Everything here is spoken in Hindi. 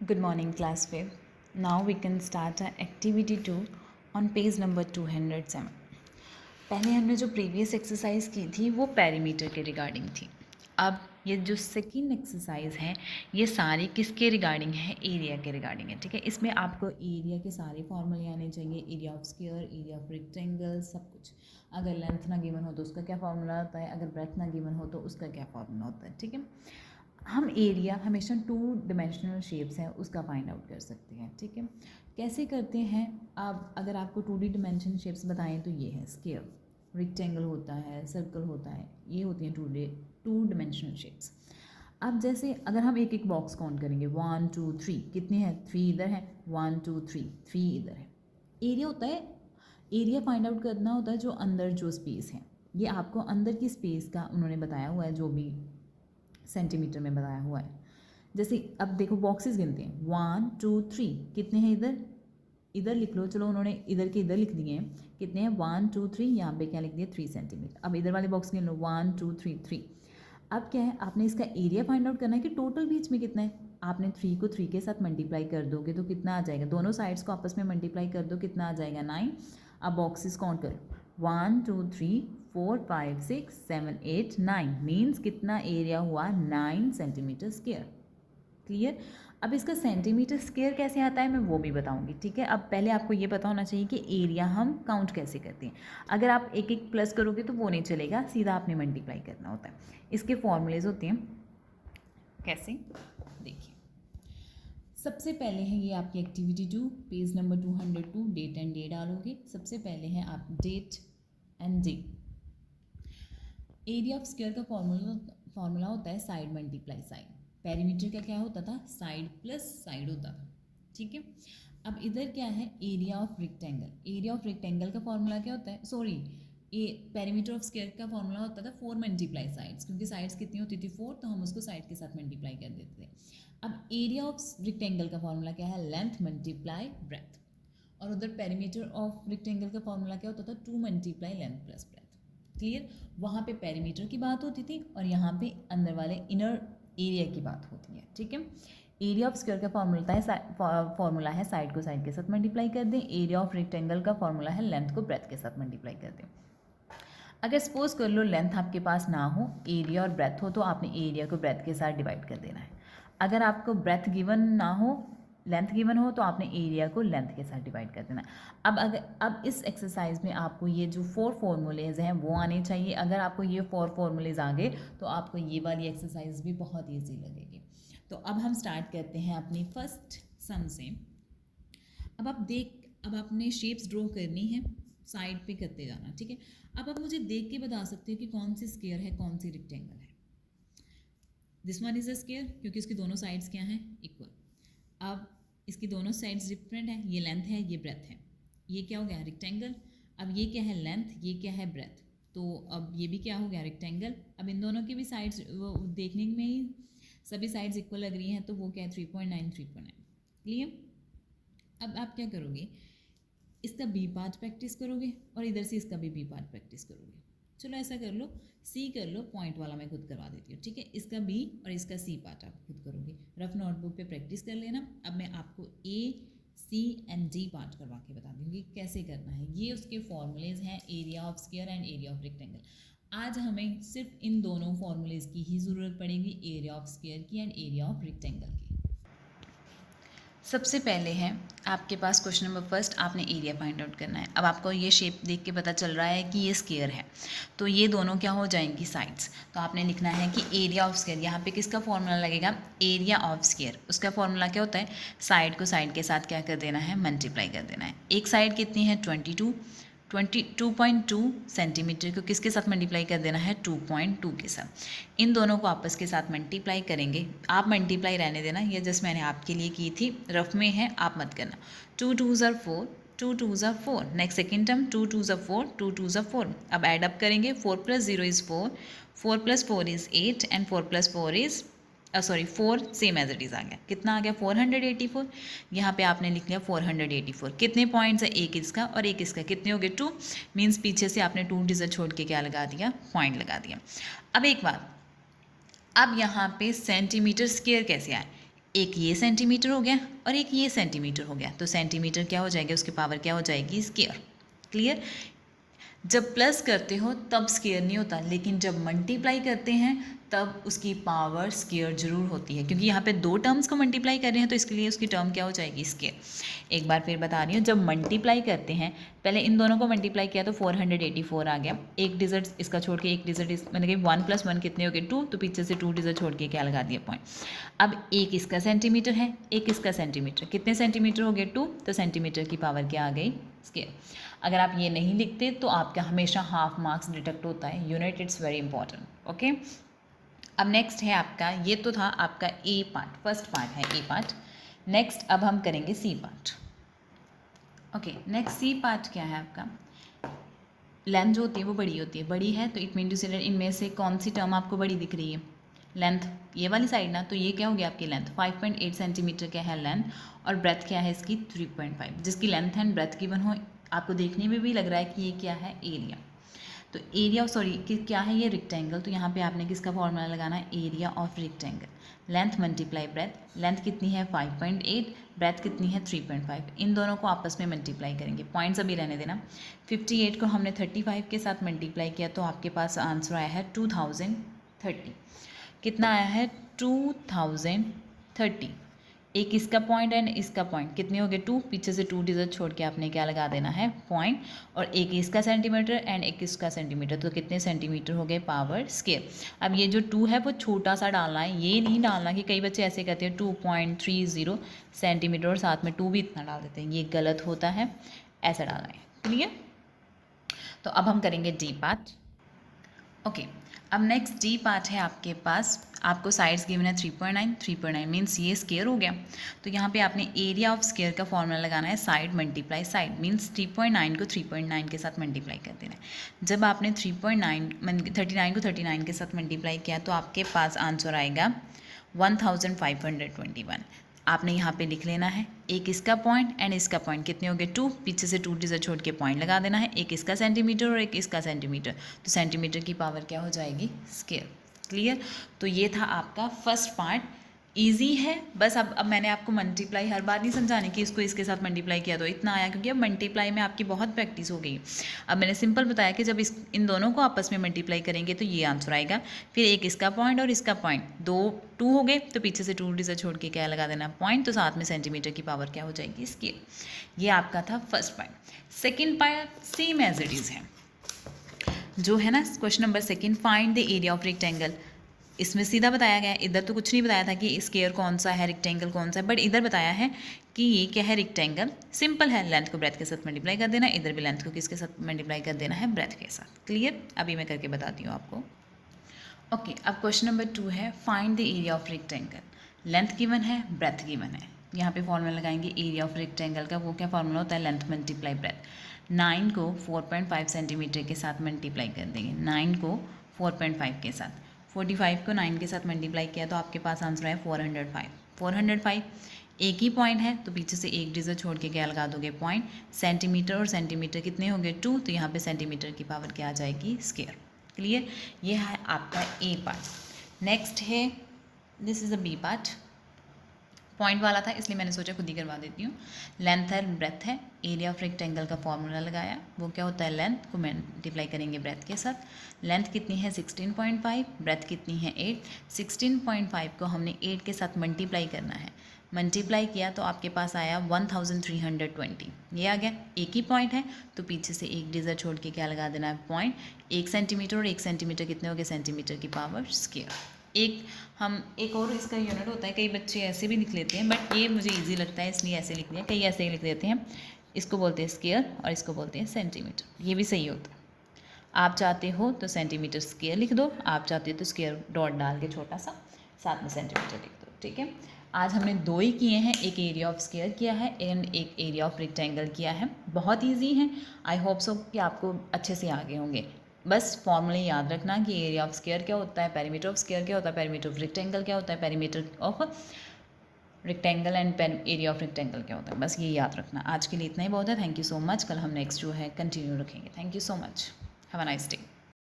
Good morning, class 5. Now we can start our activity 2 on page number 207. पहले हमने जो प्रीवियस एक्सरसाइज की थी वो पेरीमीटर के रिगार्डिंग थी. अब ये जो सेकेंड एक्सरसाइज है ये सारी किसके रिगार्डिंग है? एरिया के रिगार्डिंग है. ठीक है, इसमें आपको एरिया के सारे फॉर्मूले आने चाहिए. Area of square, area of rectangle, सब कुछ. अगर लेंथ ना गिवन हो तो उसका क्या फॉर्मूला होता है, अगर ब्रेथ ना गिवन हो तो उसका क्या फॉर्मूला होता है. ठीक है, हम एरिया हमेशा 2 डिमेंशनल शेप्स हैं उसका फाइंड आउट कर सकते हैं. ठीक है, कैसे करते हैं? अब अगर आपको 2D डिमेंशन शेप्स बताएं तो ये है स्क्वायर, रेक्टेंगल होता है, सर्कल होता है, ये होती हैं 2 डिमेंशनल शेप्स. अब जैसे अगर हम एक एक बॉक्स काउंट करेंगे 1 2 3, कितने हैं? 3 इधर है, 1 2 3, 3 इधर है. एरिया होता है, एरिया फाइंड आउट करना होता है जो अंदर जो स्पेस है. ये आपको अंदर की स्पेस का उन्होंने बताया हुआ है, जो भी सेंटीमीटर में बताया हुआ है. जैसे अब देखो बॉक्सेस गिनते हैं 1 2 3, कितने हैं इधर? इधर लिख लो. चलो उन्होंने इधर के इधर लिख दिए हैं. कितने हैं? 1 2 3. यहाँ पे क्या लिख दिया? 3 सेंटीमीटर. अब इधर वाले बॉक्स गिन लो 1 2 3 3. अब क्या है, आपने इसका एरिया फाइंड आउट करना है कि टोटल बीच में कितना है. आपने 3 को 3 के साथ मल्टीप्लाई कर दोगे तो कितना आ जाएगा? दोनों साइड्स को आपस में मल्टीप्लाई कर दो, कितना आ जाएगा? 9. अब बॉक्सेस काउंट करो 1 2 3 4 5 6 7 8 9. मीन्स कितना एरिया हुआ? 9 सेंटीमीटर स्क्वायर. क्लियर? अब इसका सेंटीमीटर स्क्वायर कैसे आता है मैं वो भी बताऊंगी. ठीक है, अब पहले आपको ये पता होना चाहिए कि एरिया हम काउंट कैसे करते हैं. अगर आप एक एक प्लस करोगे तो वो नहीं चलेगा, सीधा आपने मल्टीप्लाई करना होता है. इसके फॉर्मूलेज होते हैं. कैसे? देखिए, सबसे पहले है ये आपकी activity 2, page number 202. Date and day डालोगे. सबसे पहले है आप date and day. Area of square का फॉर्मूला होता है साइड मल्टीप्लाई साइड. पेरीमीटर का क्या होता था? साइड प्लस साइड होता था. ठीक है, अब इधर क्या है? Area of rectangle. Area of rectangle का फॉर्मूला क्या होता है? सॉरी, पेरीमीटर ऑफ स्क्वायर का फॉर्मूला होता था 4 मल्टीप्लाई साइड्स, क्योंकि साइड्स कितनी होती थी? 4, तो हम उसको साइड के साथ मल्टीप्लाई कर देते थे. अब एरिया ऑफ रेक्टेंगल का फॉर्मूला क्या है? Length multiply breath. और उधर पेरीमीटर ऑफ रेक्टेंगल का फॉर्मूला क्या होता था? 2 multiply length plus breadth. Clear? वहाँ पे पेरीमीटर की बात होती थी और यहाँ पे अंदर वाले इनर एरिया की बात होती है. ठीक है, एरिया ऑफ स्क्वायर का फॉर्मूला है साइड को साइड के साथ मल्टीप्लाई कर दें. एरिया ऑफ रेक्टेंगल का फॉर्मूला है लेंथ को ब्रेथ के साथ मल्टीप्लाई कर दें. अगर सपोज कर लो लेंथ आपके पास ना हो, एरिया और ब्रेथ हो, तो आपने एरिया को ब्रेथ के साथ डिवाइड कर देना है. अगर आपको ब्रेथ गिवन ना हो, लेंथ गिवन हो, तो आपने एरिया को लेंथ के साथ डिवाइड कर देना. अब इस एक्सरसाइज में आपको ये जो 4 फॉर्मूलेज हैं वो आने चाहिए. अगर आपको ये 4 फॉर्मूलेज आ गए तो आपको ये वाली एक्सरसाइज भी बहुत ईजी लगेगी. तो अब हम स्टार्ट करते हैं अपनी फर्स्ट सम से. अब आपने शेप्स ड्रॉ करनी है, साइड पे करते जाना. ठीक है, अब आप मुझे देख के बता सकते हो कि कौन सी स्क्वायर है, कौन सी रेक्टेंगल है. This one is a square क्योंकि इसकी दोनों साइड्स क्या हैं? इक्वल. अब इसकी दोनों साइड्स डिफरेंट है, ये लेंथ है, ये ब्रेथ है. ये क्या हो गया? रेक्टेंगल. अब ये क्या है? लेंथ. ये क्या है? ब्रेथ. तो अब ये भी क्या हो गया? रेक्टेंगल. अब इन दोनों की भी साइड्स देखने में ही सभी साइड्स इक्वल लग रही हैं, तो वो क्या है? 3.9 3.9. क्लियर? अब आप क्या करोगे? इसका बी पार्ट प्रैक्टिस करोगे और इधर से इसका भी बी पार्ट प्रैक्टिस करोगे. चलो ऐसा कर लो, सी कर लो, पॉइंट वाला मैं खुद करवा देती हूँ. ठीक है, इसका बी और इसका सी पार्ट आप खुद करोगे. रफ नोटबुक पे प्रैक्टिस कर लेना. अब मैं आपको ए सी एंड डी पार्ट करवा के बता दूँगी कैसे करना है. ये उसके फॉर्मूलेज हैं, area of square and area of rectangle. आज हमें सिर्फ इन दोनों फॉर्मूलेज की ही ज़रूरत पड़ेगी, एरिया ऑफ स्क्वायर की एंड एरिया ऑफ रेक्टेंगल की. सबसे पहले है आपके पास क्वेश्चन नंबर फर्स्ट, आपने एरिया फाइंड आउट करना है. अब आपको ये शेप देख के पता चल रहा है कि ये स्क्वायर है, तो ये दोनों क्या हो जाएंगी? साइड्स. तो आपने लिखना है कि एरिया ऑफ स्क्वायर. यहाँ पे किसका फॉर्मूला लगेगा? Area of square. उसका फॉर्मूला क्या होता है? साइड को साइड के साथ क्या कर देना है? मल्टीप्लाई कर देना है. एक साइड कितनी है? 22.2 सेंटीमीटर को किसके साथ मल्टीप्लाई कर देना है? 2.2 के साथ. इन दोनों को आपस के साथ मल्टीप्लाई करेंगे. आप मल्टीप्लाई रहने देना, ये जस्ट मैंने आपके लिए की थी, रफ में है, आप मत करना. 2 2s are 4, 2 2s are 4. Next second term 2 2s are 4, 2 2s are 4. अब एड अप करेंगे. 4 + 0 is 4, 4 + 4 is 8 and 4 + 4 is 4 same as it is आ गया. कितना आ गया? 484. यहाँ पे आपने लिख लिया 484. कितने पॉइंट्स है? एक इसका और एक इसका. कितने हो गए? 2. मीन्स पीछे से आपने 2 डिजिट छोड़ के क्या लगा दिया? पॉइंट लगा दिया. अब एक बात, अब यहाँ पे सेंटीमीटर स्क्वायर कैसे आए? एक ये सेंटीमीटर हो गया और एक ये सेंटीमीटर हो गया, तो सेंटीमीटर क्या हो जाएगा, उसकी पावर क्या हो जाएगी, स्क्वायर। क्लियर। जब प्लस करते हो तब स्क्वायर नहीं होता, लेकिन जब मल्टीप्लाई करते हैं तब उसकी पावर स्क्वायर जरूर होती है, क्योंकि यहाँ पे दो टर्म्स को मल्टीप्लाई कर रहे हैं तो इसके लिए उसकी टर्म क्या हो जाएगी, स्क्वायर। एक बार फिर बता रही हूँ, जब मल्टीप्लाई करते हैं, पहले इन दोनों को मल्टीप्लाई किया तो 484 आ गया, एक डिजिट इसका छोड़ के एक डिजिट मैंने कि 1 + 1 कितने हो गए 2, तो पीछे से 2 डिजिट छोड़ के क्या लगा दिया, पॉइंट। अब एक इसका सेंटीमीटर है, एक इसका सेंटीमीटर, कितने सेंटीमीटर हो गए 2, तो सेंटीमीटर की पावर क्या आ गई, स्क्वायर। अगर आप ये नहीं लिखते तो आपका हमेशा हाफ मार्क्स डिडक्ट होता है, unit it's very important. Okay, अब नेक्स्ट है आपका, ये तो था आपका ए पार्ट, फर्स्ट पार्ट है ए पार्ट। नेक्स्ट अब हम करेंगे C part. Okay, next C part क्या है आपका, लेंथ जो होती है वो बड़ी होती है, बड़ी है तो इट मीन टू से इनमें से कौन सी टर्म आपको बड़ी दिख रही है, लेंथ, ये वाली साइड ना, तो ये क्या हो गया आपकी लेंथ, 5.8 सेंटीमीटर क्या है लेंथ, और ब्रेथ क्या है इसकी 3.5, जिसकी लेंथ एंड ब्रेथ गिवन हो, आपको देखने में भी लग रहा है कि ये क्या है, एरिया। तो एरिया सॉरी क्या है ये, रेक्टेंगल, तो यहाँ पे आपने किसका फॉर्मूला लगाना है, area of rectangle, length multiply breath, length कितनी है 5.8, ब्रेथ कितनी है 3.5, इन दोनों को आपस में मल्टीप्लाई करेंगे, पॉइंट्स अभी रहने देना। 58 को हमने 35 के साथ मल्टीप्लाई किया तो आपके पास आंसर आया है 2030। कितना आया है 2030। एक इसका पॉइंट एंड इसका पॉइंट कितने हो गए 2, पीछे से 2 डिजिट छोड़ के आपने क्या लगा देना है, पॉइंट, और एक इसका सेंटीमीटर एंड एक इसका सेंटीमीटर, तो कितने सेंटीमीटर हो गए, पावर स्क्वायर। अब ये जो 2 है वो छोटा सा डालना है, ये नहीं डालना कि कई बच्चे ऐसे कहते हैं 2.30 सेंटीमीटर और साथ में 2 भी इतना डाल देते हैं, ये गलत होता है, ऐसा डालना है। क्लियर। तो अब हम करेंगे डी पार्ट। ओके, अब नेक्स्ट डी पार्ट है आपके पास, आपको साइड्स गिवन है 3.9 मीन्स ये स्क्वायर हो गया, तो यहाँ पे आपने एरिया ऑफ स्क्वायर का फॉर्मूला लगाना है, साइड मल्टीप्लाई साइड, मीन्स 3.9 को 3.9 के साथ मल्टीप्लाई कर देना है। जब आपने 39 को 39 के साथ मल्टीप्लाई किया तो आपके पास आंसर आएगा 1521। आपने यहाँ पे लिख लेना है, एक इसका पॉइंट एंड इसका पॉइंट कितने हो गए 2, पीछे से 2 डिजिट छोड़ के पॉइंट लगा देना है, एक इसका सेंटीमीटर और एक इसका सेंटीमीटर, तो सेंटीमीटर की पावर क्या हो जाएगी, स्क्वायर। क्लियर। तो ये था आपका फर्स्ट पार्ट, इजी है, बस अब मैंने आपको मल्टीप्लाई हर बार नहीं समझाने कि इसको इसके साथ मल्टीप्लाई किया तो इतना आया, क्योंकि अब मल्टीप्लाई में आपकी बहुत प्रैक्टिस हो गई। अब मैंने सिंपल बताया कि जब इन दोनों को आपस में मल्टीप्लाई करेंगे तो ये आंसर आएगा, फिर एक इसका पॉइंट और इसका पॉइंट, 2 हो गए तो पीछे से 2 डिजिट छोड़ के क्या लगा देना, पॉइंट, तो साथ में सेंटीमीटर की पावर क्या हो जाएगी, स्क्वायर। ये आपका था first part. Second part same as it is है, जो है ना question number second, find the area of rectangle. इसमें सीधा बताया गया है, इधर तो कुछ नहीं बताया था कि स्क्वायर कौन सा है, रेक्टेंगल कौन सा है, बट इधर बताया है कि ये क्या है, रेक्टेंगल, सिंपल है, लेंथ को ब्रेथ के साथ मल्टीप्लाई कर देना, इधर भी लेंथ को किसके साथ मल्टीप्लाई कर देना है, ब्रेथ के साथ। क्लियर। अभी मैं करके बताती हूँ आपको। ओके, अब क्वेश्चन नंबर 2 है, find the area of rectangle. Length given है, ब्रेथ गिवन है, यहाँ पे फॉर्मूला लगाएंगे एरिया ऑफ रेक्टेंगल का, वो क्या फॉर्मूला होता है, लेंथ मल्टीप्लाई ब्रेथ। 9 को 4.5 सेंटीमीटर के साथ मल्टीप्लाई कर देंगे, 9 को 4.5 के साथ, 45 को 9 के साथ मल्टीप्लाई किया तो आपके पास आंसर है 405। एक ही पॉइंट है तो पीछे से एक डिजिट छोड़ के क्या लगा दोगे, पॉइंट। सेंटीमीटर और सेंटीमीटर कितने होंगे 2, तो यहाँ पे सेंटीमीटर की पावर क्या आ जाएगी, स्क्वायर। क्लियर। ये है आपका ए पार्ट। नेक्स्ट है, this is a B part, point वाला था इसलिए मैंने सोचा खुद ही करवा देती हूँ। लेंथ है, ब्रेथ है, एरिया ऑफ रेक्टेंगल का फॉर्मूला लगाया, वो क्या होता है, लेंथ को मल्टीप्लाई करेंगे ब्रेथ के साथ। लेंथ कितनी है 16.5, ब्रेथ कितनी है 8, 16.5 को हमने 8 के साथ मल्टीप्लाई करना है, मल्टीप्लाई किया तो आपके पास आया 1320, ये आ गया। एक ही पॉइंट है तो पीछे से एक डिजिट छोड़ के क्या लगा देना है, पॉइंट। 1 सेंटीमीटर और 1 सेंटीमीटर कितने हो गए, सेंटीमीटर की पावर स्क्वायर। एक और इसका यूनिट होता है, कई बच्चे ऐसे भी लिख लेते हैं, बट ये मुझे इजी लगता है इसलिए ऐसे लिख लिया, कई ऐसे ही लिख देते हैं, इसको बोलते हैं स्क्वायर और इसको बोलते हैं सेंटीमीटर, ये भी सही होता है। आप चाहते हो तो सेंटीमीटर स्क्वायर लिख दो, आप चाहते हो तो स्क्वायर डॉट डाल के छोटा सा साथ में सेंटीमीटर लिख दो, ठीक है। आज हमने 2 ही किए हैं, एक एरिया ऑफ स्क्वायर किया है एंड एक एरिया ऑफ रेक्टेंगल किया है, बहुत ईजी है। आई होप सो कि आपको अच्छे से आगे होंगे। बस फॉर्मूले याद रखना कि एरिया ऑफ स्क्वायर क्या होता है, पेरीमीटर ऑफ स्क्वायर क्या होता है, पेरीमीटर ऑफ रेक्टेंगल क्या होता है, perimeter of rectangle and area of rectangle क्या होता है, बस ये याद रखना। आज के लिए इतना ही बहुत है। Thank you so much. कल हम नेक्स्ट जो है कंटिन्यू रखेंगे। Thank you so much. Have a nice day.